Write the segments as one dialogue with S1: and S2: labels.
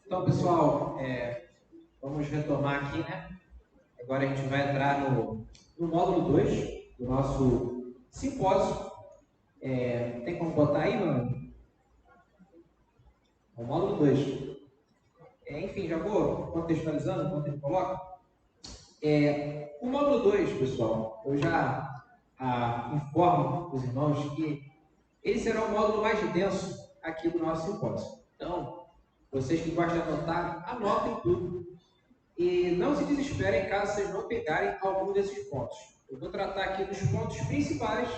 S1: Então, pessoal, vamos retomar aqui, né? Agora a gente vai entrar no módulo 2 do nosso simpósio. Tem como botar aí, mano? O módulo 2. Enfim, já vou contextualizando enquanto ele coloca. O módulo 2, pessoal, eu já informo os irmãos que ele será o módulo mais denso aqui do nosso simpósio. Então, vocês que gostam de anotar, anotem tudo. E não se desesperem caso vocês não pegarem algum desses pontos. Eu vou tratar aqui dos pontos principais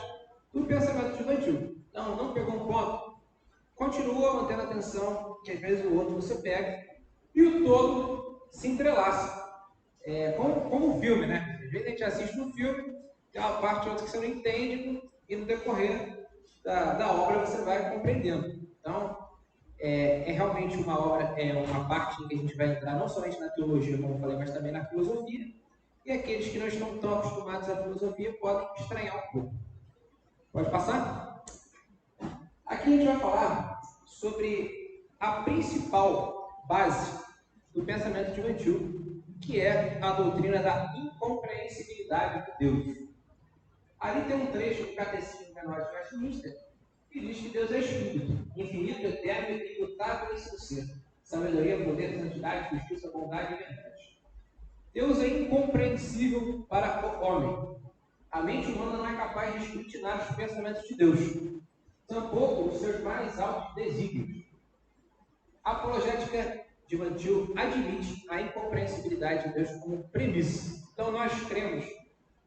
S1: do pensamento estudantil. Então, não pegou um ponto? Continua mantendo a atenção, que às vezes o outro você pega, e o todo se entrelaça. Como um filme, né? Às vezes a gente assiste um filme, tem uma parte ou outra que você não entende, e no decorrer da obra você vai compreendendo. Então, realmente uma obra, uma parte em que a gente vai entrar não somente na teologia, como eu falei, mas também na filosofia. E aqueles que não estão tão acostumados à filosofia podem estranhar um pouco. Pode passar? Aqui a gente vai falar sobre a principal base do pensamento estudantil, que é a doutrina da incompreensibilidade de Deus. Ali tem um trecho do Catecismo Menor de Westminster que diz que Deus é Espírito, infinito, eterno, imutável e sincero. Sabedoria, poder, santidade, justiça, bondade e verdade. Deus é incompreensível para o homem. A mente humana não é capaz de escrutinar os pensamentos de Deus, tampouco os seus mais altos desígnios. A apologética de Van Til admite a incompreensibilidade de Deus como premissa. Então nós cremos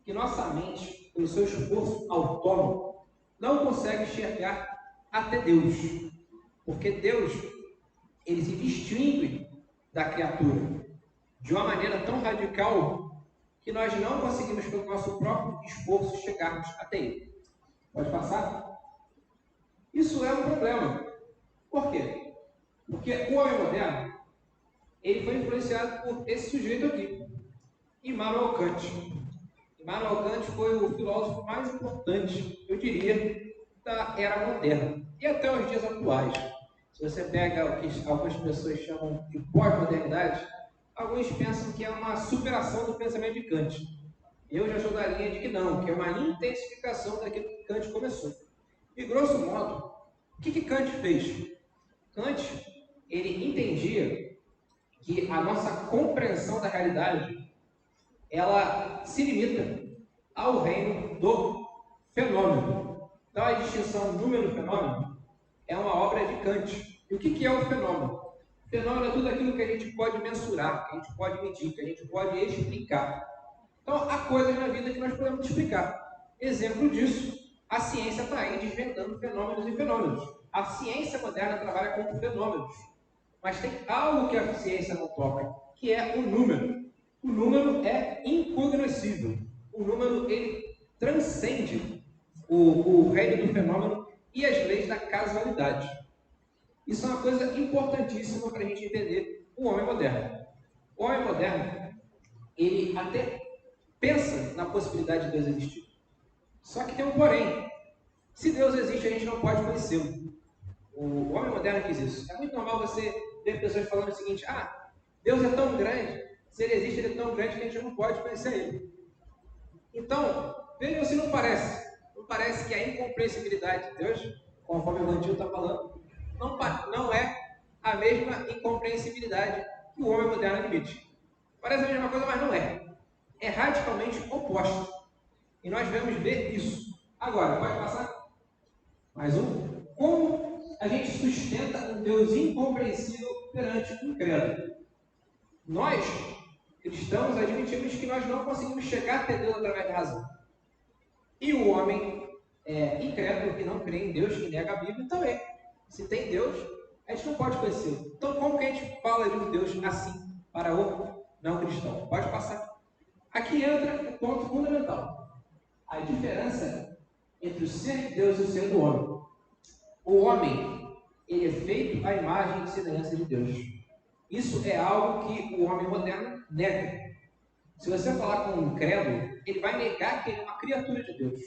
S1: que nossa mente, pelo seu esforço autônomo, não consegue enxergar até Deus, porque Deus ele se distingue da criatura de uma maneira tão radical que nós não conseguimos, pelo nosso próprio esforço, chegarmos até Ele. Pode passar? Isso é um problema. Por quê? Porque o homem moderno ele foi influenciado por esse sujeito aqui, Immanuel Kant. Immanuel Kant foi o filósofo mais importante, eu diria, da era moderna e até os dias atuais. Se você pega o que algumas pessoas chamam de pós-modernidade, alguns pensam que é uma superação do pensamento de Kant. Eu já sou da linha de que não, que é uma intensificação daquilo que Kant começou. E, grosso modo, o que Kant fez? Kant, ele entendia que a nossa compreensão da realidade ela se limita ao reino do fenômeno. Então, a distinção número-fenômeno é uma obra de Kant. E o que é o fenômeno? O fenômeno é tudo aquilo que a gente pode mensurar, que a gente pode medir, que a gente pode explicar. Então, há coisas na vida que nós podemos explicar. Exemplo disso, a ciência está aí desvendando fenômenos e fenômenos. A ciência moderna trabalha com fenômenos. Mas tem algo que a ciência não toca, que é o número. O número é incognoscível. O número, ele transcende o reino do fenômeno e as leis da casualidade. Isso é uma coisa importantíssima para a gente entender o homem moderno. O homem moderno, ele até pensa na possibilidade de Deus existir. Só que tem um porém. Se Deus existe, a gente não pode conhecê-lo. O homem moderno quis isso. É muito normal você ver pessoas falando o seguinte: Deus é tão grande, se ele existe, ele é tão grande que a gente não pode conhecer ele. Então, vejam se não parece. Não parece que a incompreensibilidade de Deus, conforme o Vantil está falando, não é a mesma incompreensibilidade que o homem moderno admite. Parece a mesma coisa, mas não é. É radicalmente oposto. E nós vamos ver isso. Agora, pode passar? Mais um. Como a gente sustenta um Deus incompreensível perante um credo? Nós, cristãos, admitimos que nós não conseguimos chegar até Deus através da razão. E o homem incrédulo, que não crê em Deus, que nega a Bíblia, também. Se tem Deus, a gente não pode conhecê-lo. Então, como que a gente fala de um Deus assim para o não cristão? Pode passar. Aqui entra o ponto fundamental. A diferença entre o ser de Deus e o ser do homem. O homem, ele é feito à imagem e semelhança de Deus. Isso é algo que o homem moderno nega. Se você falar com um crédulo, ele vai negar que ele é uma criatura de Deus.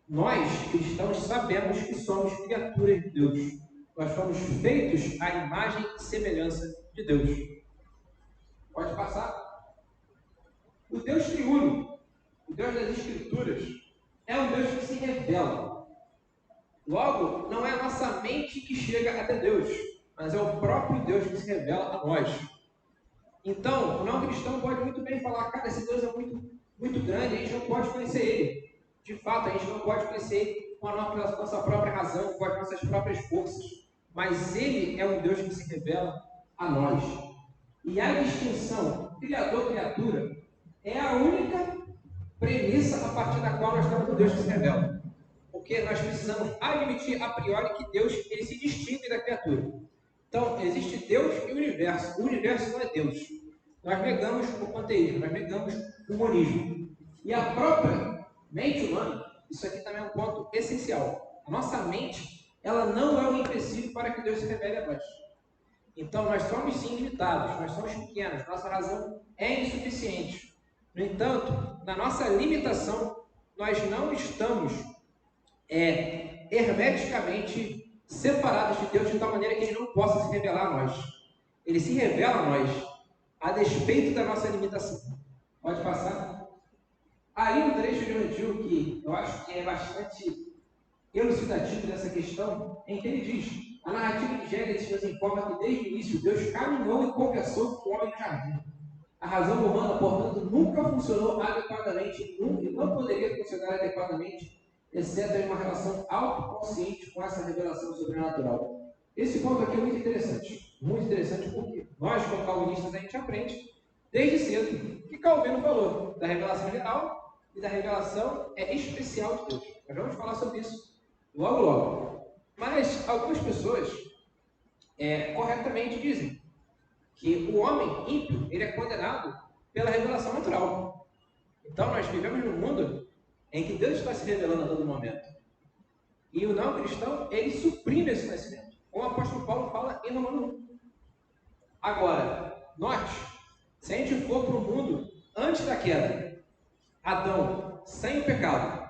S1: Nós, cristãos, sabemos que somos criaturas de Deus. Nós fomos feitos à imagem e semelhança de Deus. Pode passar. O Deus triuno, o Deus das Escrituras, é um Deus que se revela. Logo, não é a nossa mente que chega até Deus, mas é o próprio Deus que se revela a nós. Então, o não cristão pode muito bem falar, cara, esse Deus é muito grande, a gente não pode conhecer Ele. De fato, a gente não pode conhecer Ele com a nossa própria razão, com as nossas próprias forças. Mas Ele é um Deus que se revela a nós. E a distinção Criador-criatura é a única premissa a partir da qual nós temos um Deus que se revela. Porque nós precisamos admitir a priori que Deus ele se distingue da criatura. Então, existe Deus e o universo. O universo não é Deus. Nós negamos o panteísmo, nós negamos o monismo. E a própria mente humana, isso aqui também é um ponto essencial. A nossa mente, ela não é um empecilho para que Deus se revele a nós. Então, nós somos sim limitados, nós somos pequenos, nossa razão é insuficiente. No entanto, na nossa limitação, nós não estamos hermeticamente separados de Deus de tal maneira que Ele não possa se revelar a nós. Ele se revela a nós, a despeito da nossa limitação. Pode passar? Aí um trecho de um antigo que eu acho que é bastante elucidativo dessa questão, em que ele diz: a narrativa de Gênesis nos informa que desde o início Deus caminhou e conversou com o homem no jardim. A razão humana, portanto, nunca funcionou adequadamente, nunca e não poderia funcionar adequadamente, exceto em uma relação autoconsciente com essa revelação sobrenatural. Esse ponto aqui é muito interessante porque nós, como calvinistas, a gente aprende desde cedo que Calvino falou da revelação geral e da revelação especial de Deus. Nós vamos falar sobre isso logo. Mas algumas pessoas corretamente dizem que o homem ímpio ele é condenado pela revelação natural. Então nós vivemos num mundo em que Deus está se revelando a todo momento. E o não cristão, ele suprime esse conhecimento. Como o apóstolo Paulo fala em Romanos 1. Agora, note, se a gente for para o mundo antes da queda, Adão, sem o pecado,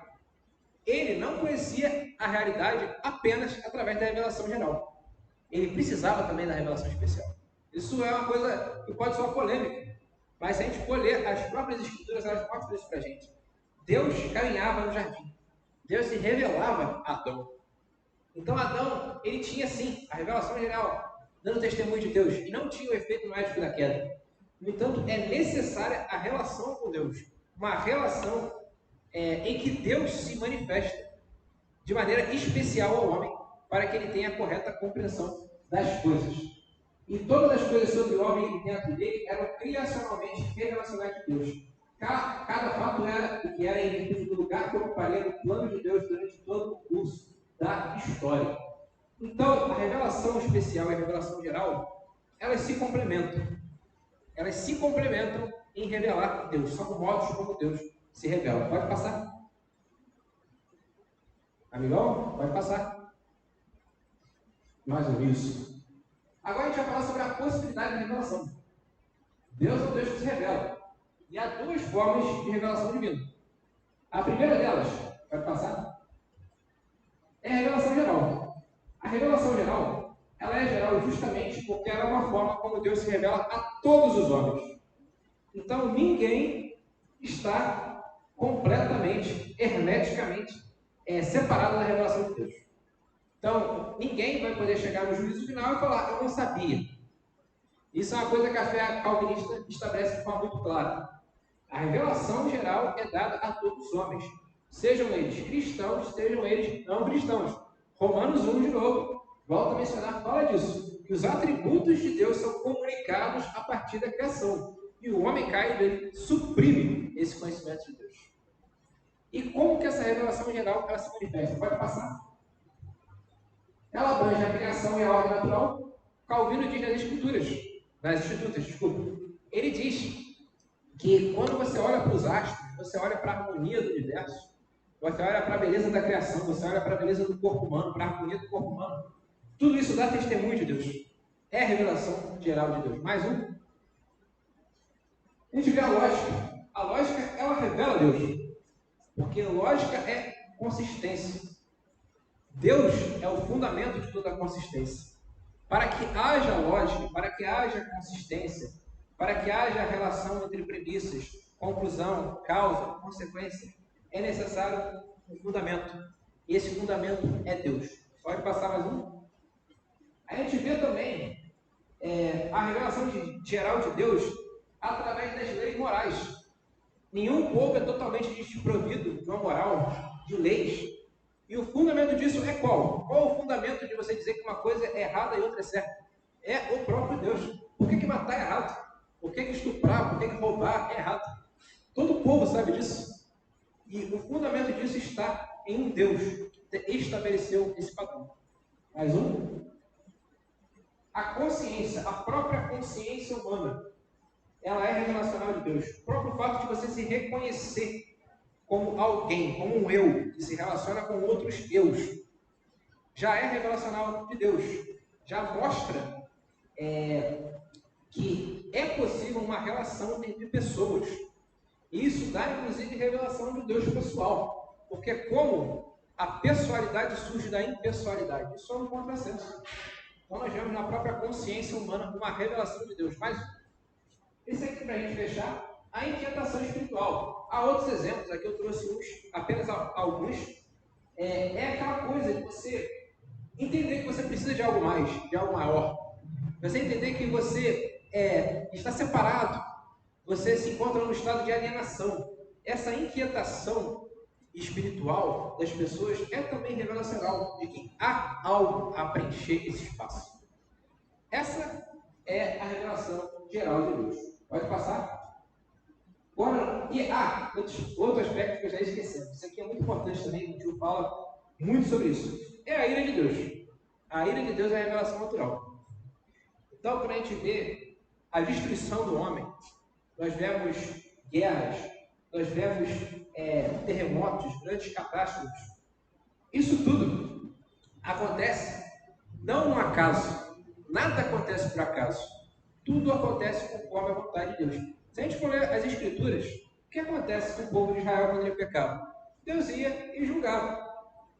S1: ele não conhecia a realidade apenas através da revelação geral. Ele precisava também da revelação especial. Isso é uma coisa que pode soar polêmica, mas se a gente for ler as próprias escrituras, elas mostram isso para a gente. Deus caminhava no jardim. Deus se revelava a Adão. Então Adão, ele tinha sim a revelação geral, dando testemunho de Deus, e não tinha o efeito mágico da queda. No entanto, é necessária a relação com Deus. Uma relação em que Deus se manifesta de maneira especial ao homem, para que ele tenha a correta compreensão das coisas. E todas as coisas sobre o homem e dentro dele eram criacionalmente revelacionais de Deus. Cada fato era o que era em virtude do lugar que ocuparia no plano de Deus durante todo o curso da história. Então, a revelação especial e a revelação geral, elas se complementam. Elas se complementam em revelar Deus. São modos como Deus se revela. Pode passar? Amigão? Pode passar. Mais ou menos. Agora a gente vai falar sobre a possibilidade de revelação. Deus é um Deus que se revela. E há duas formas de revelação divina. A primeira delas, pode passar, é a revelação geral. A revelação geral, ela é geral justamente porque ela é uma forma como Deus se revela a todos os homens. Então ninguém está completamente, hermeticamente separado da revelação de Deus. Então, ninguém vai poder chegar no juízo final e falar, eu não sabia. Isso é uma coisa que a fé calvinista estabelece de forma muito clara. A revelação geral é dada a todos os homens, sejam eles cristãos, sejam eles não cristãos. Romanos 1, de novo, volta a mencionar, fala disso, que os atributos de Deus são comunicados a partir da criação, e o homem caído, ele suprime esse conhecimento de Deus. E como que essa revelação geral ela se manifesta? Pode passar. Ela abrange a criação e a ordem natural. Calvino diz nas Institutas, ele diz que quando você olha para os astros, você olha para a harmonia do universo, você olha para a beleza da criação, você olha para a beleza do corpo humano, para a harmonia do corpo humano, tudo isso dá testemunho de Deus. É a revelação geral de Deus. Mais um. A gente vê a lógica. A lógica, ela revela Deus. Porque lógica é consistência. Deus é o fundamento de toda a consistência. Para que haja lógica, para que haja consistência, para que haja relação entre premissas, conclusão, causa, consequência, é necessário um fundamento. E esse fundamento é Deus. Pode passar mais um? A gente vê também a revelação geral de Deus através das leis morais. Nenhum povo é totalmente desprovido de uma moral, de leis. E o fundamento disso é qual? Qual o fundamento de você dizer que uma coisa é errada e outra é certa? É o próprio Deus. Por que matar é errado? Por que estuprar? Por que roubar é errado? Todo povo sabe disso. E o fundamento disso está em um Deus que estabeleceu esse padrão. Mais um. A consciência, a própria consciência humana, ela é revelacional de Deus. O próprio fato de você se reconhecer como alguém, como um eu, que se relaciona com outros eus, já é revelacional de Deus. Já mostra que é possível uma relação entre pessoas. Isso dá, inclusive, revelação de Deus pessoal. Porque como a pessoalidade surge da impessoalidade, isso é um contrassenso. Então nós vemos na própria consciência humana uma revelação de Deus. Mas isso aqui, para a gente fechar, a inquietação espiritual. Há outros exemplos, aqui eu trouxe apenas alguns. É aquela coisa de você entender que você precisa de algo mais, de algo maior. Você entender que você está separado, você se encontra num estado de alienação. Essa inquietação espiritual das pessoas é também revelacional de que há algo a preencher esse espaço. Essa é a revelação geral de Deus. Pode passar? Agora, outro aspecto que eu já esqueci. Isso aqui é muito importante também, o tio fala muito sobre isso. É a ira de Deus. A ira de Deus é a revelação natural. Então, para a gente ver a destruição do homem, nós vemos guerras, nós vemos terremotos, grandes catástrofes. Isso tudo acontece não no acaso. Nada acontece por acaso. Tudo acontece conforme a vontade de Deus. Se a gente for ler as Escrituras, o que acontece com o povo de Israel quando ele pecava? Deus ia e julgava.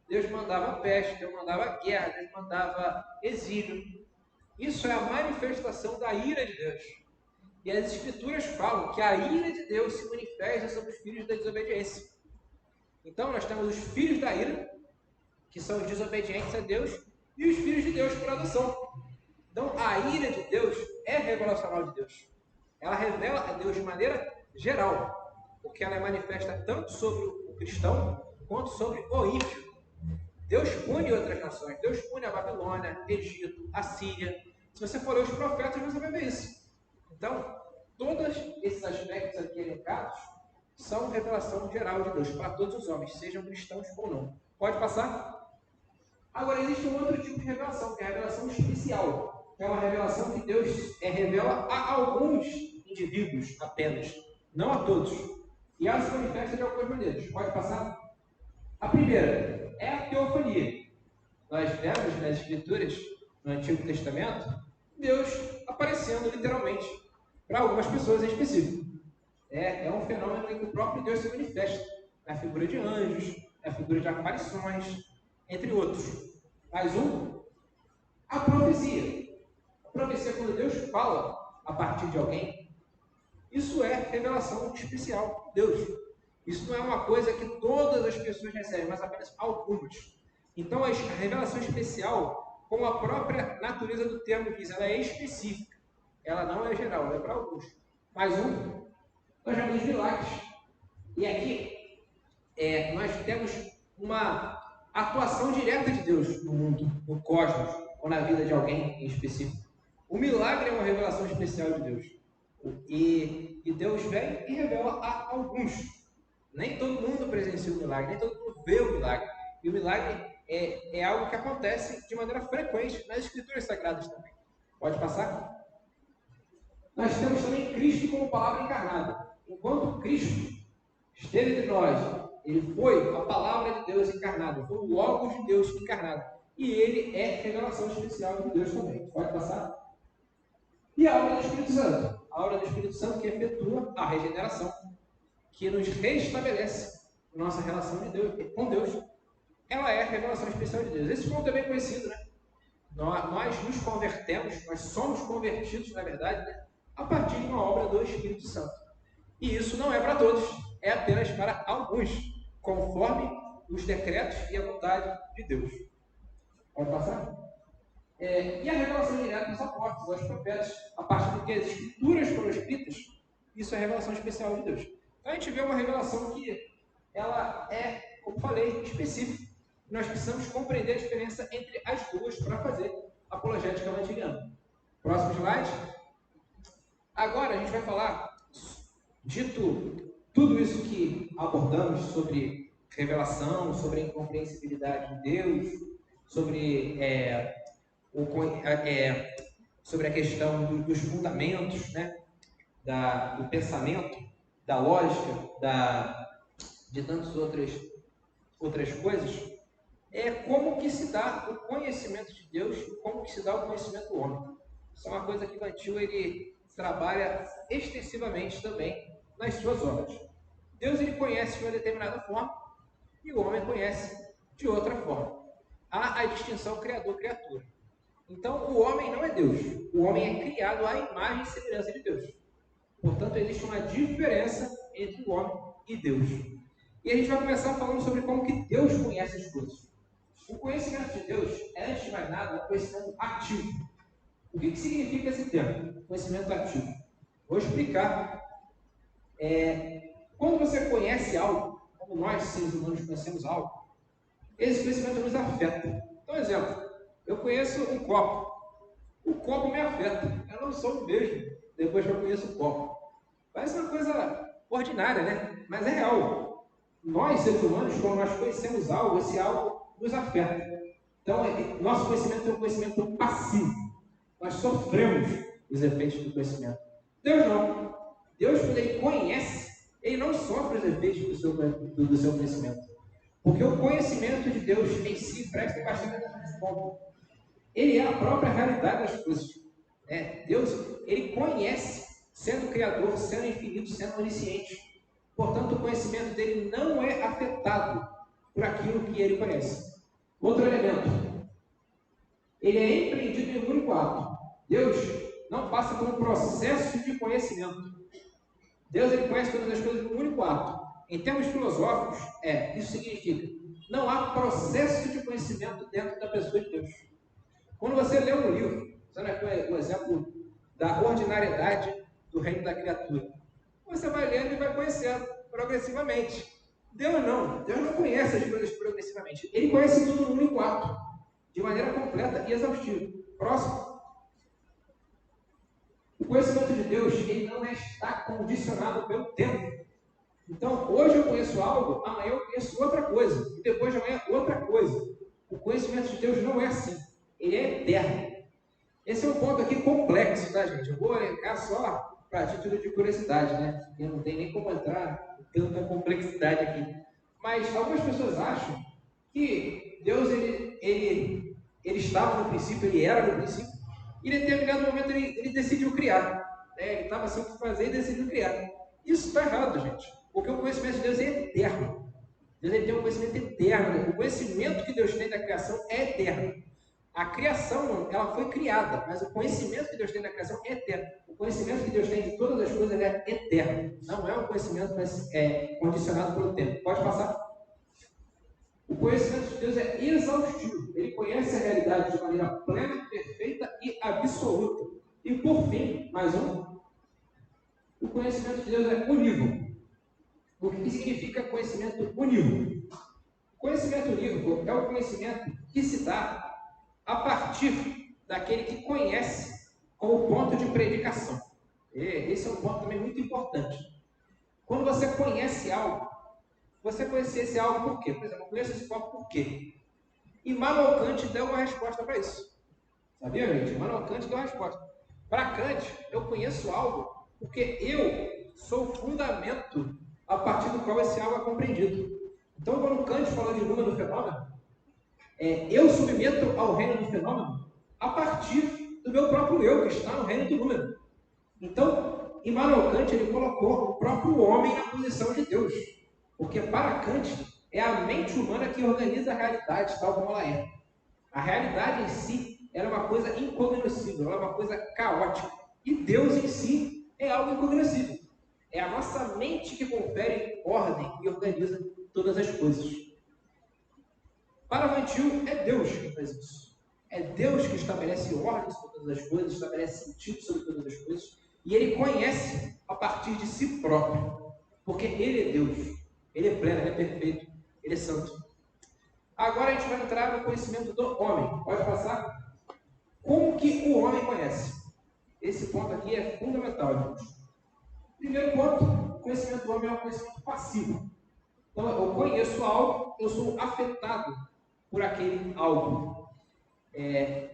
S1: Deus mandava peste, Deus mandava guerra, Deus mandava exílio. Isso é a manifestação da ira de Deus. E as Escrituras falam que a ira de Deus se manifesta sobre os filhos da desobediência. Então nós temos os filhos da ira, que são desobedientes a Deus, e os filhos de Deus por adoção. Então a ira de Deus é revelacional de Deus. Ela revela a Deus de maneira geral, porque ela é manifesta tanto sobre o cristão quanto sobre o ímpio. Deus pune outras nações. Deus pune a Babilônia, Egito, a Síria. Se você for ler os profetas, você vai ver isso. Então, todos esses aspectos aqui elencados são revelação geral de Deus para todos os homens, sejam cristãos ou não. Pode passar? Agora, existe um outro tipo de revelação, que é a revelação especial. Que é uma revelação que Deus revela a alguns indivíduos apenas, não a todos. E ela se manifesta de algumas maneiras. Pode passar? A primeira é a teofania. Nós vemos nas Escrituras, no Antigo Testamento, Deus aparecendo literalmente para algumas pessoas em específico. É um fenômeno em que o próprio Deus se manifesta, na figura de anjos, na figura de aparições, entre outros. Mais um, a profecia. A profecia, quando Deus fala a partir de alguém, isso é revelação especial de Deus. Isso não é uma coisa que todas as pessoas recebem, mas apenas algumas. Então, a revelação especial, como a própria natureza do termo diz, ela é específica. Ela não é geral, ela é para alguns. Mais um, nós vemos os milagres. E aqui, nós temos uma atuação direta de Deus no mundo, no cosmos, ou na vida de alguém em específico. O milagre é uma revelação especial de Deus. E Deus vem e revela a alguns. Nem todo mundo presencia o milagre, nem todo mundo vê o milagre. E o milagre é algo que acontece de maneira frequente nas Escrituras Sagradas também. Pode passar? Nós temos também Cristo como palavra encarnada. Enquanto Cristo esteve entre nós, ele foi a palavra de Deus encarnada, foi o Logos de Deus encarnado. E ele é revelação especial de Deus também. Pode passar? E a obra do Espírito Santo. A obra do Espírito Santo que efetua a regeneração, que nos restabelece nossa relação com Deus. ela é a revelação especial de Deus. Esse ponto é bem conhecido, né? Nós nos convertemos, nós somos convertidos, na verdade, né, a partir de uma obra do Espírito Santo. E isso não é para todos, é apenas para alguns, conforme os decretos e a vontade de Deus. Pode passar? E a revelação direta dos apóstolos, aos profetas, a partir do que as escrituras foram escritas, isso é a revelação especial de Deus. Então a gente vê uma revelação que ela é, como falei, específica. Nós precisamos compreender a diferença entre as duas para fazer apologética evangeliana. Próximo slide. Agora a gente vai falar, dito tudo isso que abordamos sobre revelação, sobre a incompreensibilidade de Deus, sobre sobre a questão dos fundamentos, né, do pensamento, da lógica, de tantas outras coisas, como que se dá o conhecimento de Deus e como que se dá o conhecimento do homem. Isso é uma coisa que Vantil ele trabalha extensivamente também nas suas obras. Deus ele conhece de uma determinada forma e o homem conhece de outra forma. Há a distinção criador-criatura. Então, o homem não é Deus. O homem é criado à imagem e semelhança de Deus. Portanto, existe uma diferença entre o homem e Deus. E a gente vai começar falando sobre como que Deus conhece as coisas. O conhecimento de Deus é, antes de mais nada, um conhecimento ativo. O que significa esse termo? Conhecimento ativo. Vou explicar. Quando você conhece algo, como nós, seres humanos, conhecemos algo, esse conhecimento nos afeta. Então, exemplo, eu conheço um copo. O copo me afeta. Eu não sou o mesmo depois que eu conheço o copo. Parece uma coisa ordinária, né? Mas é real. Nós, seres humanos, quando nós conhecemos algo, esse algo nos afeta. Então, nosso conhecimento é um conhecimento passivo. Nós sofremos os efeitos do conhecimento. Deus não. Deus, quando Ele conhece, Ele não sofre os efeitos do seu conhecimento. Porque o conhecimento de Deus em si presta bastante atenção. Ele é a própria realidade das coisas. Deus, Ele conhece, sendo Criador, sendo infinito, sendo onisciente. Portanto, o conhecimento dele não é afetado por aquilo que ele conhece. Outro elemento. Ele é empreendido em um único ato. Deus não passa por um processo de conhecimento. Deus ele conhece todas as coisas num único ato. Em termos filosóficos, isso significa não há processo de conhecimento dentro da pessoa de Deus. Quando você lê um livro, usando aqui o exemplo da ordinariedade do reino da criatura, você vai lendo e vai conhecendo progressivamente. Deus não conhece as coisas progressivamente. Ele conhece tudo num único ato, de maneira completa e exaustiva. Próximo. O conhecimento de Deus ele não está condicionado pelo tempo. Então, hoje eu conheço algo, amanhã eu conheço outra coisa, e depois de amanhã outra coisa. O conhecimento de Deus não é assim. Ele é eterno. Esse é um ponto aqui complexo, tá, gente? Eu vou elencar só para título de curiosidade, né? Eu não tenho nem como entrar em tanta complexidade aqui. Mas algumas pessoas acham que Deus, ele estava no princípio, ele era no princípio, e em determinado momento ele decidiu criar. Ele estava sem o que fazer e decidiu criar. Isso está errado, gente. Porque o conhecimento de Deus é eterno. Deus ele tem um conhecimento eterno. O conhecimento que Deus tem da criação é eterno. A criação, ela foi criada, mas o conhecimento que Deus tem da criação é eterno. O conhecimento que Deus tem de todas as coisas é eterno. Não é um conhecimento condicionado pelo tempo. Pode passar? O conhecimento de Deus é exaustivo. Ele conhece a realidade de maneira plena, perfeita e absoluta. E por fim, mais um. O conhecimento de Deus é unívoco. O que significa conhecimento unívoco? Conhecimento unívoco é o conhecimento que se dá a partir daquele que conhece como ponto de predicação. Esse é um ponto também muito importante. Quando você conhece algo, você conhece esse algo por quê? Por exemplo, eu conheço esse copo por quê? Immanuel Kant deu uma resposta para isso. Sabia, gente? Immanuel Kant deu uma resposta. Para Kant, eu conheço algo porque eu sou o fundamento a partir do qual esse algo é compreendido. Então, quando Kant fala de número do fenômeno, eu submeto ao reino do fenômeno a partir do meu próprio eu, que está no reino do número. Então, Immanuel Kant ele colocou o próprio homem na posição de Deus. Porque para Kant, é a mente humana que organiza a realidade tal como ela é. A realidade em si ela é uma coisa incognoscível, ela é uma coisa caótica. E Deus em si é algo incognoscível. É a nossa mente que confere ordem e organiza todas as coisas. Para Vantil, é Deus que faz isso. É Deus que estabelece ordem sobre todas as coisas, estabelece sentido sobre todas as coisas, e Ele conhece a partir de si próprio, porque Ele é Deus, Ele é pleno, Ele é perfeito, Ele é santo. Agora a gente vai entrar no conhecimento do homem. Pode passar? Como que o homem conhece? Esse ponto aqui é fundamental, irmãos. Primeiro ponto, o conhecimento do homem é um conhecimento passivo. Então, eu conheço algo, eu sou afetado por aquele algo.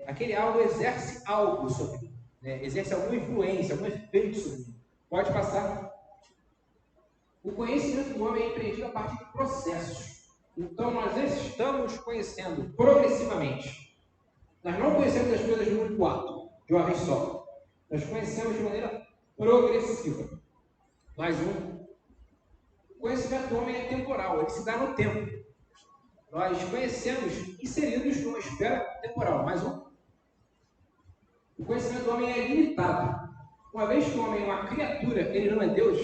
S1: Aquele algo exerce algo sobre mim, né? Exerce alguma influência, algum efeito sobre mim. Pode passar. O conhecimento do homem é empreendido a partir de processos. Então, nós estamos conhecendo progressivamente. Nós não conhecemos as coisas de um único ato, de uma vez só. Nós conhecemos de maneira progressiva. Mais um. O conhecimento do homem é temporal, ele se dá no tempo. Nós conhecemos inseridos numa esfera temporal. Mais um. O conhecimento do homem é limitado. Uma vez que o homem é uma criatura, ele não é Deus,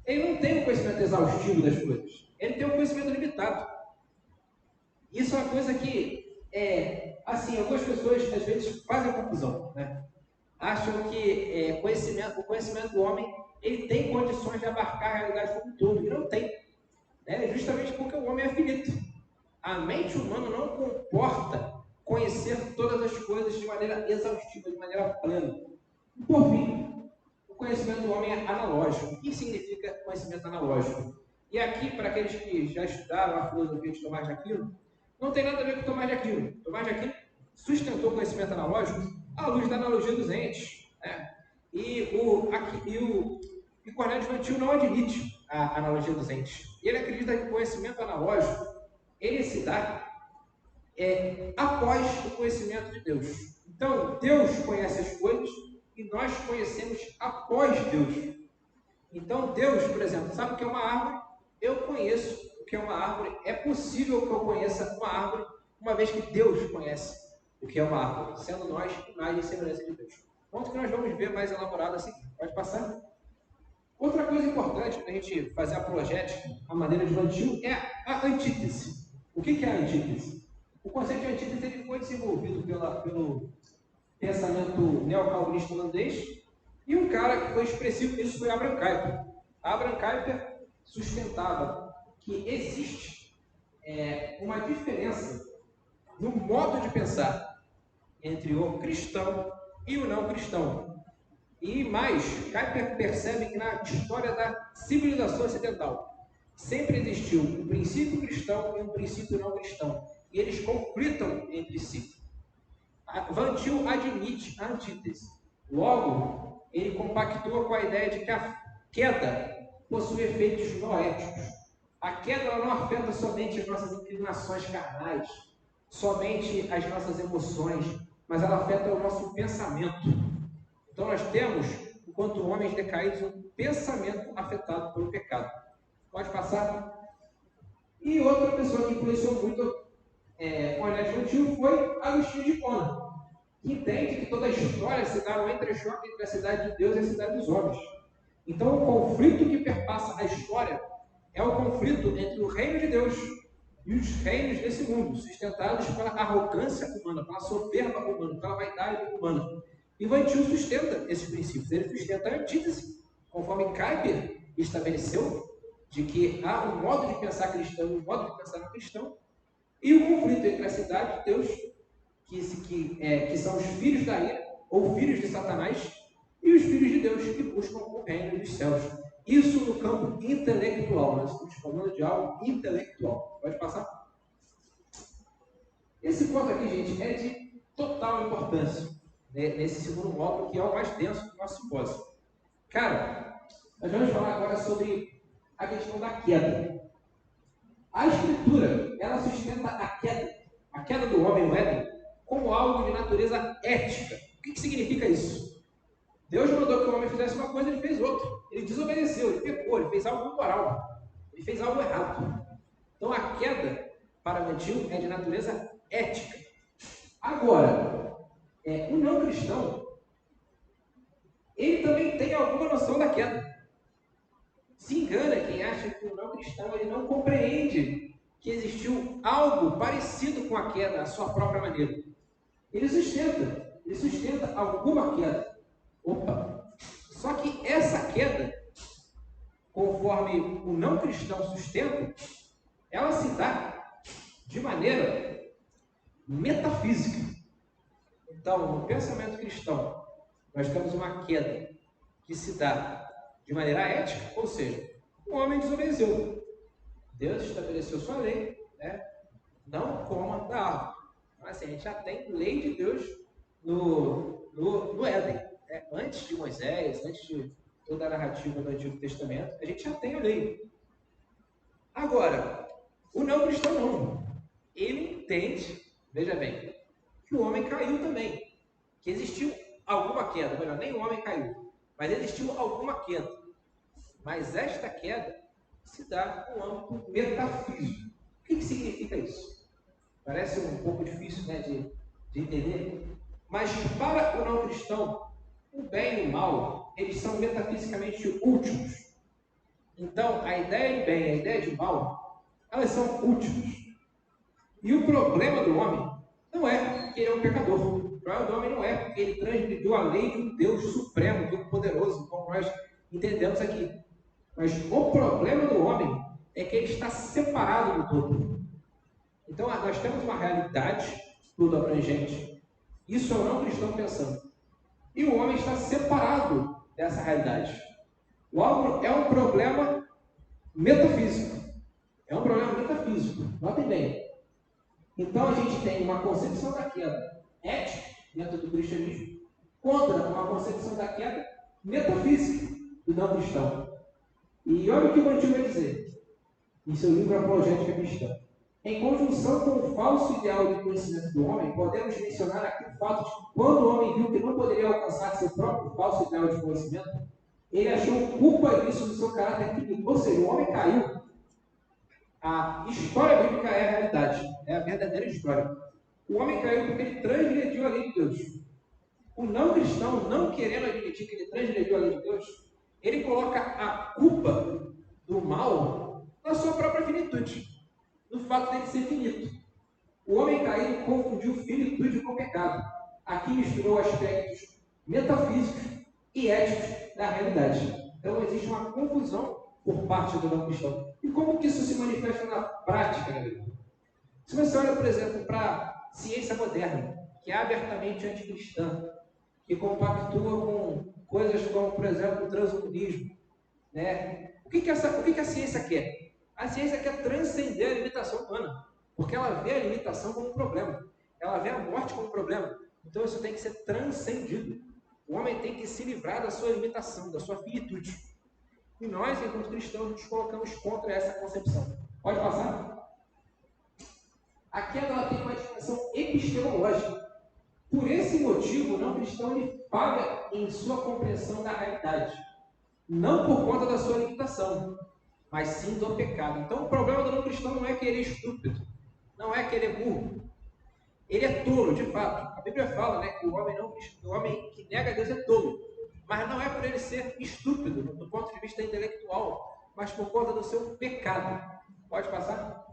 S1: ele não tem um conhecimento exaustivo das coisas. Ele tem um conhecimento limitado. Isso é uma coisa que, algumas pessoas às vezes fazem confusão, né? Acham que o conhecimento do homem, ele tem condições de abarcar a realidade como um todo, e não tem. Né? Justamente porque o homem é finito. A mente humana não comporta conhecer todas as coisas de maneira exaustiva, de maneira plena. E, por fim, o conhecimento do homem é analógico. O que significa conhecimento analógico? E aqui, para aqueles que já estudaram a filosofia de Tomás de Aquino, não tem nada a ver com Tomás de Aquino. Tomás de Aquino sustentou o conhecimento analógico à luz da analogia dos entes. Né? E Cornélio de Vantil não admite a analogia dos entes. Ele acredita que o conhecimento analógico ele se dá após o conhecimento de Deus. Então, Deus conhece as coisas e nós conhecemos após Deus. Então, Deus, por exemplo, sabe o que é uma árvore? Eu conheço o que é uma árvore. É possível que eu conheça uma árvore, uma vez que Deus conhece o que é uma árvore, sendo nós imagem e semelhança de Deus. Ponto que nós vamos ver mais elaborado assim. Pode passar? Outra coisa importante para a gente fazer a apologética, a maneira de Vantil, é a antítese. O que é a antítese? O conceito de antítese ele foi desenvolvido pelo pensamento neocalvinista holandês, e um cara que foi expressivo nisso foi Abraham Kuyper. Abraham Kuyper sustentava que existe uma diferença no modo de pensar entre o cristão e o não cristão. E mais, Kuyper percebe que na história da civilização ocidental sempre existiu um princípio cristão e um princípio não cristão. E eles conflitam entre si. Vantil admite a antítese. Logo, ele compactua com a ideia de que a queda possui efeitos noéticos. A queda não afeta somente as nossas inclinações carnais, somente as nossas emoções, mas ela afeta o nosso pensamento. Então nós temos, enquanto homens decaídos, um pensamento afetado pelo pecado. Pode passar? E outra pessoa que influenciou muito Cornélio de Vantil foi Agostinho de Hipona, que entende que toda a história se dá no entrechoque entre a cidade de Deus e a cidade dos homens. Então o conflito que perpassa a história é o conflito entre o reino de Deus e os reinos desse mundo, sustentados pela arrogância humana, pela soberba humana, pela vaidade humana. E Vantil sustenta esses princípios. Ele sustenta a antítese, conforme Kuyper estabeleceu, de que há um modo de pensar cristão e um modo de pensar não cristão, e o conflito entre a cidade de Deus, que são os filhos da ira, ou filhos de Satanás, e os filhos de Deus, que buscam o reino dos céus. Isso no campo intelectual. Nós estamos falando de algo intelectual. Pode passar? Esse ponto aqui, gente, é de total importância, né, nesse segundo módulo, que é o mais denso do nosso simpósio. Cara, nós vamos falar agora sobre a questão da queda. A Escritura, ela sustenta a queda do homem no Éden, como algo de natureza ética. O que significa isso? Deus mandou que o homem fizesse uma coisa, ele fez outra. Ele desobedeceu, ele pecou, ele fez algo imoral. Ele fez algo errado. Então a queda para o antigo é de natureza ética. Agora, o não cristão, ele também tem alguma noção da queda. Se engana quem acha que o não cristão ele não compreende que existiu algo parecido com a queda, à sua própria maneira. Ele sustenta alguma queda. Opa! Só que essa queda, conforme o não cristão sustenta, ela se dá de maneira metafísica. Então, no pensamento cristão, nós temos uma queda que se dá de maneira ética, ou seja, o homem desobedeceu. Deus estabeleceu sua lei, né? Não coma da árvore. Então, assim, a gente já tem lei de Deus no Éden. Né? Antes de Moisés, antes de toda a narrativa do Antigo Testamento, a gente já tem a lei. Agora, o não cristão não. Ele entende, veja bem, que o homem caiu também. Que existiu alguma queda. Melhor, nem o homem caiu. Mas existiu alguma queda. Mas esta queda se dá no âmbito metafísico. O que significa isso? Parece um pouco difícil, né, de entender. Mas para o não cristão, o bem e o mal, eles são metafisicamente últimos. Então, a ideia de bem e a ideia de mal, elas são últimas. E o problema do homem não é que ele é um pecador. O problema do homem não é porque ele transgrediu a lei de um Deus supremo, Deus poderoso, como nós entendemos aqui. Mas o problema do homem é que ele está separado do todo. Então, nós temos uma realidade tudo abrangente. Isso é o não cristão pensando. E o homem está separado dessa realidade. Logo, é um problema metafísico. É um problema metafísico. Notem bem. Então, a gente tem uma concepção da queda ética, dentro do cristianismo, contra uma concepção da queda metafísica do não cristão. E olha o que o Antigo vai dizer, em seu livro Apologética Cristã. Em conjunção com o falso ideal de conhecimento do homem, podemos mencionar aqui o fato de que, quando o homem viu que não poderia alcançar seu próprio falso ideal de conhecimento, ele achou culpa disso no seu caráter clínico. Ou seja, o homem caiu. A história bíblica é a realidade, é a verdadeira história. O homem caiu porque ele transgrediu a lei de Deus. O não cristão, não querendo admitir que ele transgrediu a lei de Deus, ele coloca a culpa do mal na sua própria finitude, no fato dele ser finito. O homem caído confundiu finitude com pecado. Aqui misturou aspectos metafísicos e éticos da realidade. Então existe uma confusão por parte do não cristão. E como que isso se manifesta na prática, galera? Se você olha, por exemplo, para a ciência moderna, que é abertamente anticristã, que compactua com coisas como, por exemplo, o transhumanismo, né? O que a ciência quer? A ciência quer transcender a limitação humana, porque ela vê a limitação como um problema, ela vê a morte como um problema. Então isso tem que ser transcendido. O homem tem que se livrar da sua limitação, da sua finitude. E nós, enquanto cristãos, nos colocamos contra essa concepção. Pode passar? A queda ela tem uma dimensão epistemológica. Por esse motivo, o não cristão ele falha em sua compreensão da realidade. Não por conta da sua limitação, mas sim do pecado. Então, o problema do não cristão não é que ele é estúpido, não é que ele é burro. Ele é tolo, de fato. A Bíblia fala, né, que o homem que nega a Deus é tolo. Mas não é por ele ser estúpido, do ponto de vista intelectual, mas por conta do seu pecado. Pode passar?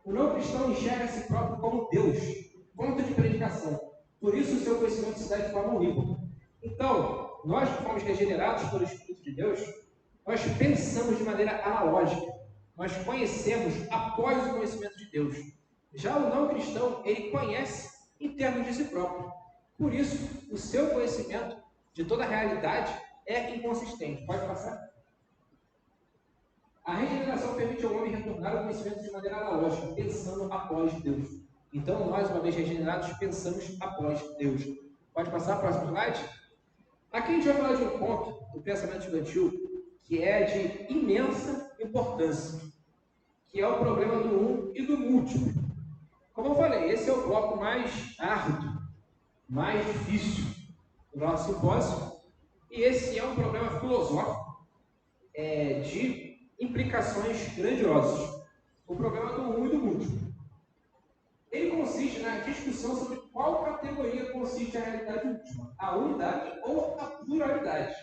S1: O não cristão enxerga a si próprio como Deus, ponto de predicação. Por isso o seu conhecimento se dá de forma unívoca. Então, nós que fomos regenerados pelo Espírito de Deus, nós pensamos de maneira analógica. Nós conhecemos após o conhecimento de Deus. Já o não cristão, ele conhece em termos de si próprio. Por isso, o seu conhecimento de toda a realidade é inconsistente. Pode passar? A regeneração permite ao homem retornar ao conhecimento de maneira analógica, pensando após Deus. Então, nós, uma vez regenerados, pensamos após Deus. Pode passar para o próximo slide? Aqui a gente vai falar de um ponto do pensamento estudantil que é de imensa importância, que é o problema do um e do múltiplo. Como eu falei, esse é o bloco mais árduo, mais difícil do nosso simpósio, e esse é um problema filosófico de implicações grandiosas. o problema do 1 e do múltiplo. Ele consiste na discussão sobre qual categoria consiste a realidade última, a unidade ou a pluralidade.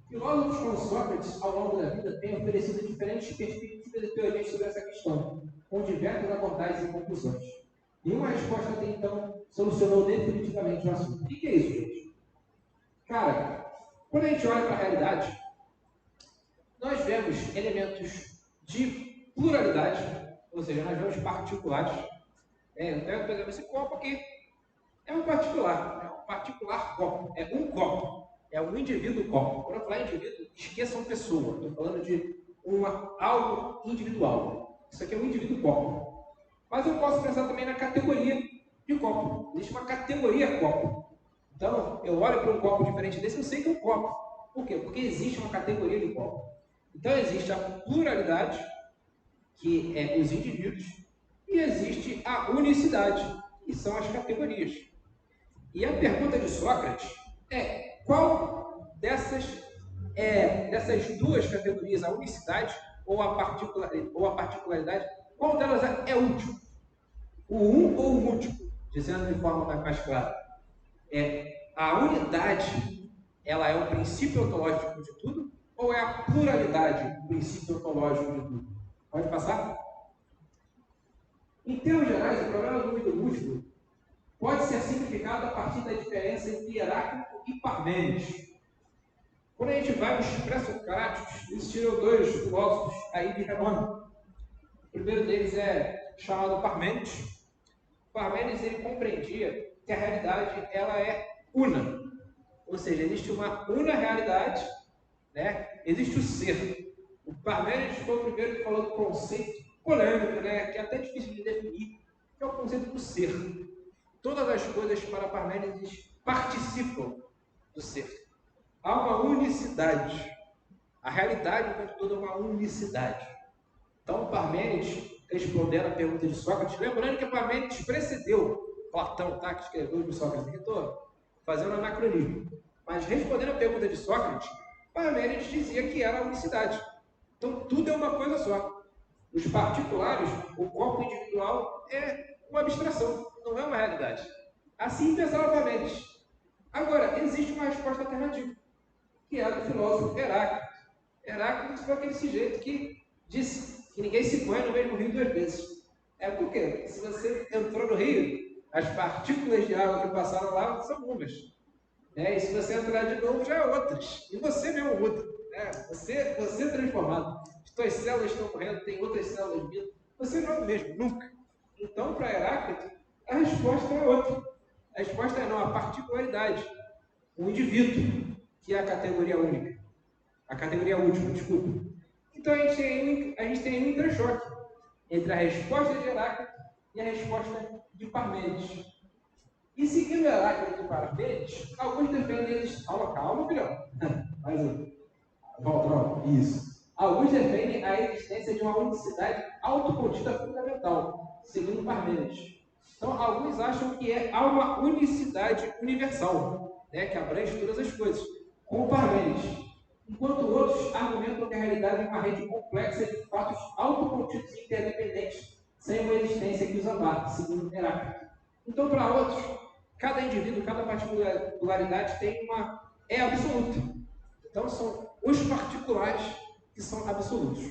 S1: Filósofos como Sócrates, ao longo da vida, têm oferecido diferentes perspectivas e teorias sobre essa questão, com diversas abordagens e conclusões. Nenhuma resposta até então solucionou definitivamente o assunto. O que é isso, gente? Cara, quando a gente olha para a realidade, nós vemos elementos de pluralidade, ou seja, nós vemos particulares. Eu pego, por exemplo, esse copo aqui. É um particular copo. É um copo. É um indivíduo copo. Quando eu falar indivíduo, esqueçam pessoa. Estou falando de algo individual. Isso aqui é um indivíduo copo. Mas eu posso pensar também na categoria de copo. Existe uma categoria copo. Então, eu olho para um copo diferente desse, eu sei que é um copo. Por quê? Porque existe uma categoria de copo. Então, existe a pluralidade, que é os indivíduos, e existe a unicidade, que são as categorias. E a pergunta de Sócrates é: qual dessas duas categorias, a unicidade ou a particularidade, qual delas é útil? O ou o múltiplo? Dizendo de forma mais clara. A unidade, ela é o princípio ontológico de tudo, ou é a pluralidade o princípio ontológico de tudo? Pode passar? Em termos gerais, o problema do 1 e do múltiplo pode ser simplificado a partir da diferença entre Heráclito e Parmênides. Quando a gente vai nos pré-socráticos, existiram dois filósofos aí de renome. O primeiro deles é chamado Parmênides. Parmênides, ele compreendia que a realidade ela é una, ou seja, existe uma una realidade, né? Existe o ser. O Parmênides foi o primeiro que falou do conceito polêmico, né? Que é até difícil de definir, que é o conceito do ser. Todas as coisas para Parmênides participam do ser. Há uma unicidade. A realidade, enquanto toda, é uma unicidade. Então, Parmênides, respondendo a pergunta de Sócrates, lembrando que Parmênides precedeu Platão, tá? Que escreveu de Sócrates, que estou fazendo anacronismo. Mas respondendo a pergunta de Sócrates, Parmênides dizia que era a unicidade. Então, tudo é uma coisa só. Os particulares, o corpo individual, é uma abstração, não é uma realidade. Assim pensava Parmênides. Agora, existe uma resposta alternativa, que é a do filósofo Heráclito. Heráclito foi aquele sujeito que disse que ninguém se põe no mesmo rio duas vezes. É porque, se você entrou no rio, as partículas de água que passaram lá são umas. E se você entrar de novo, já é outras. E você mesmo muda. Você é transformado. As suas células estão morrendo, tem outras células vindo. Você não é o mesmo, nunca. Então, para Heráclito, a resposta é outra. A resposta é não, a particularidade. O indivíduo, que é a categoria única. A categoria última, desculpa. Então, a gente tem um entrechoque entre a resposta de Heráclito e a resposta de Parmênides. E seguindo Heráclito e Parmênides, alguns defendem eles. Calma, filhão. Mais um. Volta, isso. Alguns defendem a existência de uma unicidade autocontida fundamental, segundo Parmênides. Então, alguns acham que há uma unicidade universal, né, que abrange todas as coisas, como Parmênides. Enquanto outros argumentam que a realidade é uma rede complexa de fatos autocontidos e interdependentes, sem uma existência que os abarque, segundo Heráclito. Então, para outros, cada indivíduo, cada particularidade é absoluta. Então, são os particulares que são absolutos.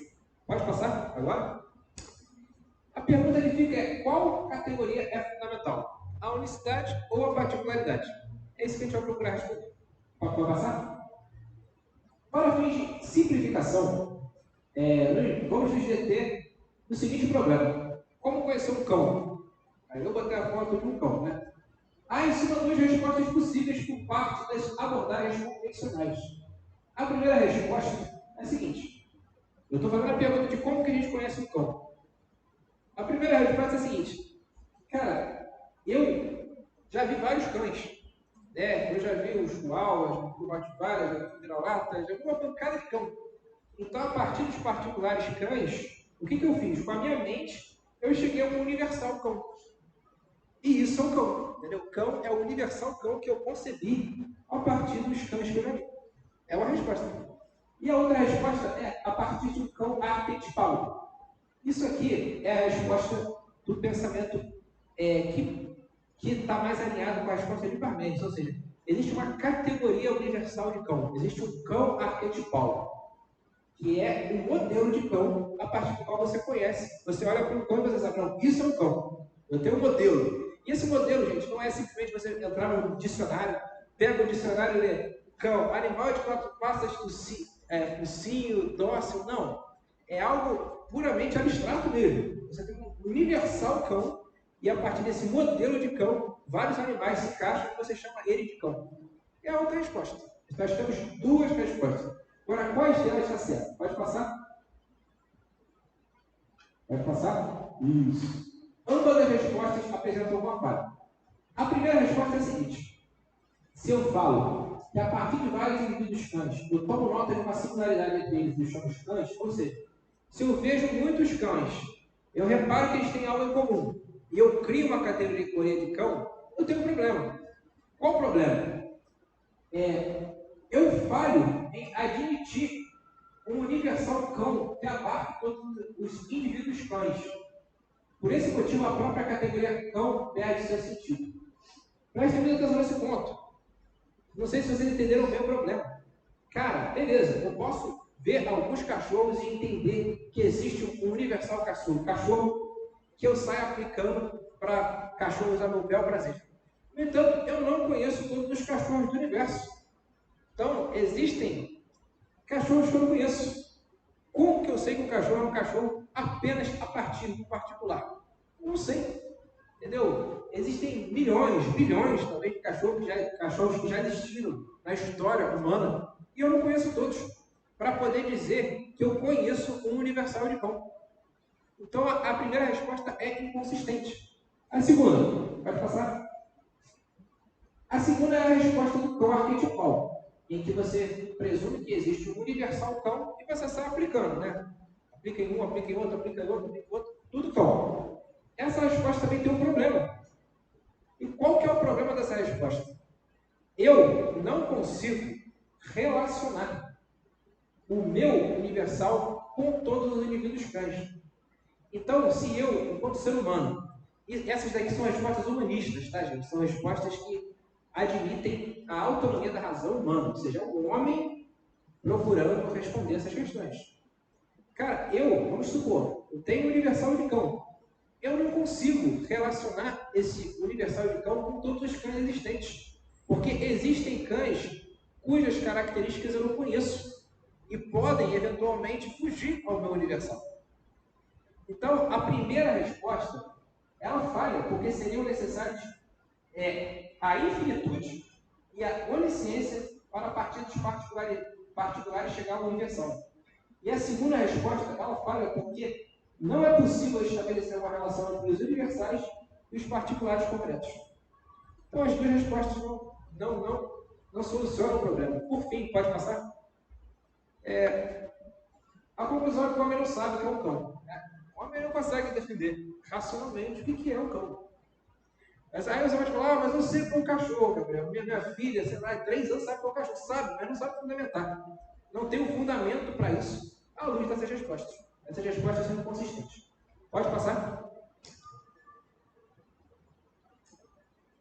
S1: Pode passar agora? A pergunta que fica é: qual categoria é fundamental? A unicidade ou a particularidade? É isso que a gente vai procurar responder. Pode passar? Para fins de simplificação, vamos nos deter no seguinte problema: como conhecer um cão? Aí eu botei a foto de um cão, né? Há em cima duas respostas possíveis por parte das abordagens convencionais. A primeira resposta é a seguinte: eu estou fazendo a pergunta de como que a gente conhece um cão. A primeira resposta é a seguinte: cara, eu já vi vários cães. Eu já vi os chihuahuas, os rottweilers, já vi vira-lata, já vi uma pancada de cão. Então, a partir dos particulares cães, o que eu fiz? Com a minha mente, eu cheguei a um universal cão. E isso é um cão, entendeu? Cão é o universal cão que eu concebi a partir dos cães que eu já vi. É uma resposta. E a outra resposta é a partir de um cão arquetipal. Isso aqui é a resposta do pensamento que está mais alinhado com a resposta de Parmênides, ou seja, existe uma categoria universal de cão, existe um cão arquetipal, que é um modelo de cão a partir do qual você conhece. Você olha para um cão e você sabe, não, isso é um cão, eu tenho um modelo. E esse modelo, gente, não é simplesmente você entrar no dicionário, pega o dicionário e lê cão, animal de quatro patas, focinho, dócil, não. É algo puramente abstrato mesmo. Você tem um universal cão, e a partir desse modelo de cão, vários animais se encaixam e você chama ele de cão. É a outra resposta. Nós temos duas respostas. Agora, quais delas está certa? Pode passar? Pode passar? Isso. Ambas as respostas apresentam uma falha. A primeira resposta é a seguinte: se eu falo que a partir de vários indivíduos cães, eu tomo nota de uma singularidade entre eles e os chamo cães, ou seja, se eu vejo muitos cães, eu reparo que eles têm algo em comum, e eu crio uma categoria de cão, eu tenho um problema. Qual o problema? Eu falho em admitir um universal cão que abarque todos os indivíduos cães. Por esse motivo, a própria categoria cão perde seu sentido. Preste muita atenção nesse ponto. Não sei se vocês entenderam o meu problema. Cara, beleza, eu posso ver alguns cachorros e entender que existe um universal cachorro que eu saio aplicando para cachorros a meu bel prazer. No entanto, eu não conheço todos os cachorros do universo. Então, existem cachorros que eu não conheço. Como que eu sei que um cachorro é um cachorro apenas a partir do particular? Eu não sei. Entendeu? Existem milhões, bilhões talvez de cachorros que já existiram na história humana e eu não conheço todos, para poder dizer que eu conheço um universal de cão. Então a primeira resposta é inconsistente. A segunda, pode passar? A segunda é a resposta do cão arquetipal, em que você presume que existe um universal cão e você sai aplicando, né? Aplica em um, aplica em outro, aplica em outro, aplica em outro, tudo cão. Essa resposta também tem um problema. E qual que é o problema dessa resposta? Eu não consigo relacionar o meu universal com todos os indivíduos cães. Então, se eu, enquanto ser humano, e essas daqui são respostas humanistas, tá, gente? São respostas que admitem a autonomia da razão humana, ou seja, o homem procurando responder essas questões. Cara, vamos supor, eu tenho um universal de cão. Eu não consigo relacionar esse universal de cão com todos os cães existentes. Porque existem cães cujas características eu não conheço e podem, eventualmente, fugir ao meu universal. Então, a primeira resposta, ela falha, porque seriam necessários a infinitude e a onisciência para a partir dos particulares chegar ao universal. E a segunda resposta, ela falha porque não é possível estabelecer uma relação entre os universais e os particulares concretos. Então, as duas respostas não solucionam o problema. Por fim, pode passar? A conclusão é que o homem não sabe o que é um cão. Né? O homem não consegue defender racionalmente o que é um cão. Mas aí você vai falar, mas eu sei o que é um cachorro, Gabriel. Minha filha, sei lá, 3 anos sabe o que é um cachorro. Sabe, mas não sabe fundamentar. Não tem um fundamento para isso à luz dessas respostas. Essas respostas são inconsistentes. Pode passar?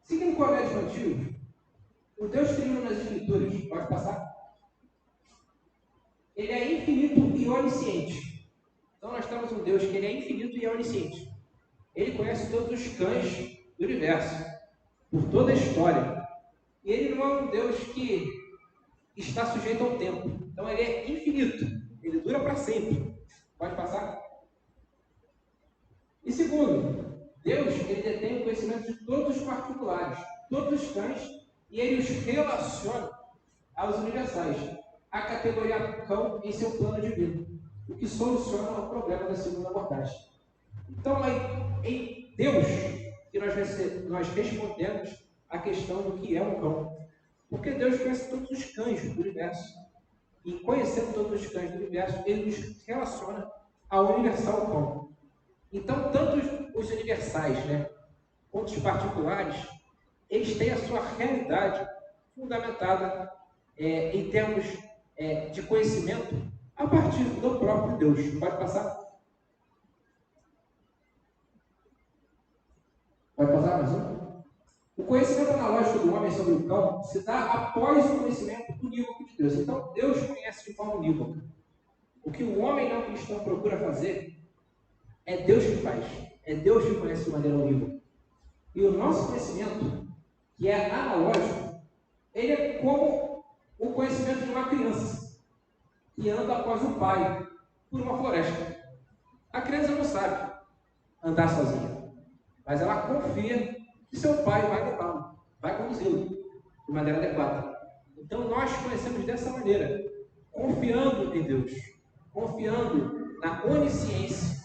S1: Seguindo o colégio antigo, o Deus trino nas Escrituras, pode passar? Ele é infinito e onisciente. Então nós temos um Deus que ele é infinito e é onisciente. Ele conhece todos os cães do universo, por toda a história. E ele não é um Deus que está sujeito ao tempo. Então ele é infinito. Ele dura para sempre. Pode passar? E segundo, Deus ele detém o conhecimento de todos os particulares, todos os cães, e ele os relaciona aos universais, a categoria cão em seu plano divino, o que soluciona o problema da segunda abordagem. Então, em Deus, que nós respondemos a questão do que é um cão. Porque Deus conhece todos os cães do universo. E conhecendo todos os cães do universo, ele nos relaciona ao universal cão. Então, tanto os universais, né, quanto os particulares, eles têm a sua realidade fundamentada em termos de conhecimento a partir do próprio Deus. Pode passar? Pode passar mais um? O conhecimento analógico do homem sobre o cão se dá após o conhecimento unívoco de Deus. Então, Deus conhece de forma unívoca. O que o homem não cristão procura fazer, é Deus que faz. É Deus que conhece de maneira unívoca. E o nosso conhecimento, que é analógico, ele é como o conhecimento de uma criança que anda após o pai por uma floresta. A criança não sabe andar sozinha, mas ela confia que seu pai vai levá-lo, vai conduzi-lo de maneira adequada. Então nós conhecemos dessa maneira, confiando em Deus, confiando na onisciência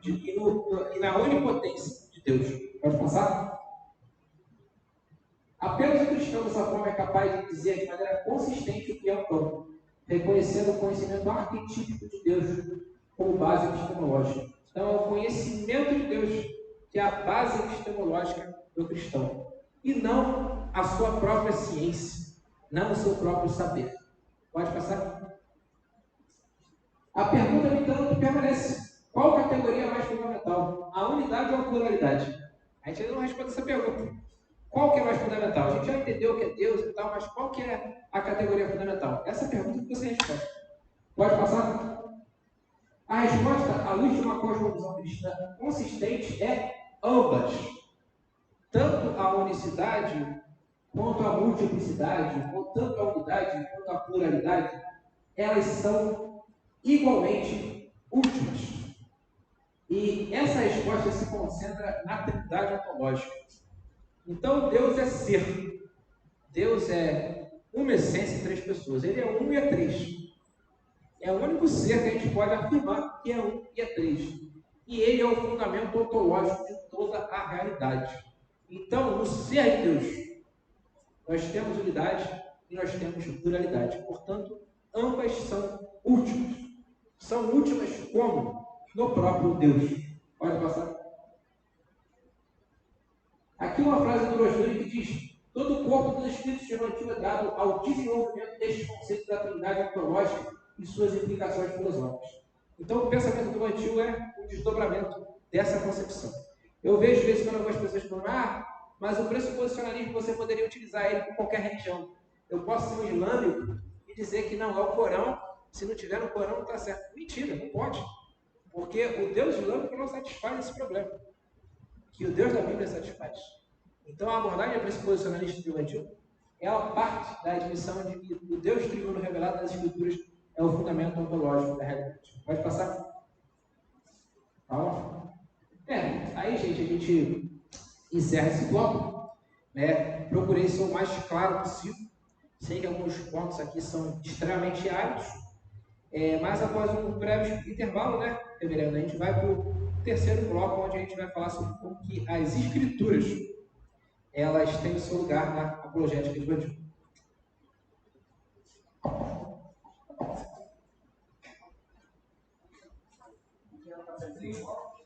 S1: e na onipotência de Deus. Pode passar? Apenas o cristão dessa forma é capaz de dizer de maneira consistente o que é o cão, reconhecendo o conhecimento arquetípico de Deus como base epistemológica. Então, é o conhecimento de Deus que é a base epistemológica do cristão, e não a sua própria ciência, não o seu próprio saber. Pode passar? A pergunta, no entanto, permanece. Qual categoria é mais fundamental? A unidade ou a pluralidade? A gente ainda não responde essa pergunta. Qual que é mais fundamental? A gente já entendeu o que é Deus e tal, mas qual que é a categoria fundamental? Essa pergunta que você responde. Pode passar? A resposta, à luz de uma cosmovisão cristã consistente, é ambas. Tanto a unicidade, quanto a multiplicidade, ou tanto a unidade, quanto a pluralidade, elas são igualmente últimas. E essa resposta se concentra na trindade ontológica. Então, Deus é ser. Deus é uma essência em três pessoas. Ele é um e é três. É o único ser que a gente pode afirmar que é um e é três. E ele é o fundamento ontológico de toda a realidade. Então, no ser de Deus, nós temos unidade e nós temos pluralidade. Portanto, ambas são últimas. São últimas como? No próprio Deus. Pode passar. Aqui uma frase do Rosduri que diz: todo o corpo dos Espíritos de Antigo é dado ao desenvolvimento deste conceito da trindade ontológica e suas implicações filosóficas. Então, o pensamento do Antigo é um desdobramento dessa concepção. Eu vejo, às vezes, quando algumas pessoas falam, mas o pressuposicionalismo você poderia utilizar ele com qualquer religião. Eu posso ser um islâmico e dizer que não, é o Corão, se não tiver no Corão não está certo. Mentira, não pode. Porque o Deus islâmico não satisfaz esse problema, que o Deus da Bíblia satisfaz. Então, a abordagem pressuposicionalista do Antigo é a parte da admissão de que o Deus triuno revelado nas Escrituras é o fundamento ontológico da realidade. Pode passar? Calma. Aí, gente, a gente encerra esse bloco. Procurei ser o mais claro possível. Sei que alguns pontos aqui são extremamente áridos, mas após um breve intervalo, reverendo, a gente vai para o terceiro bloco, onde a gente vai falar sobre como que as Escrituras elas têm o seu lugar na apologética de Antigo.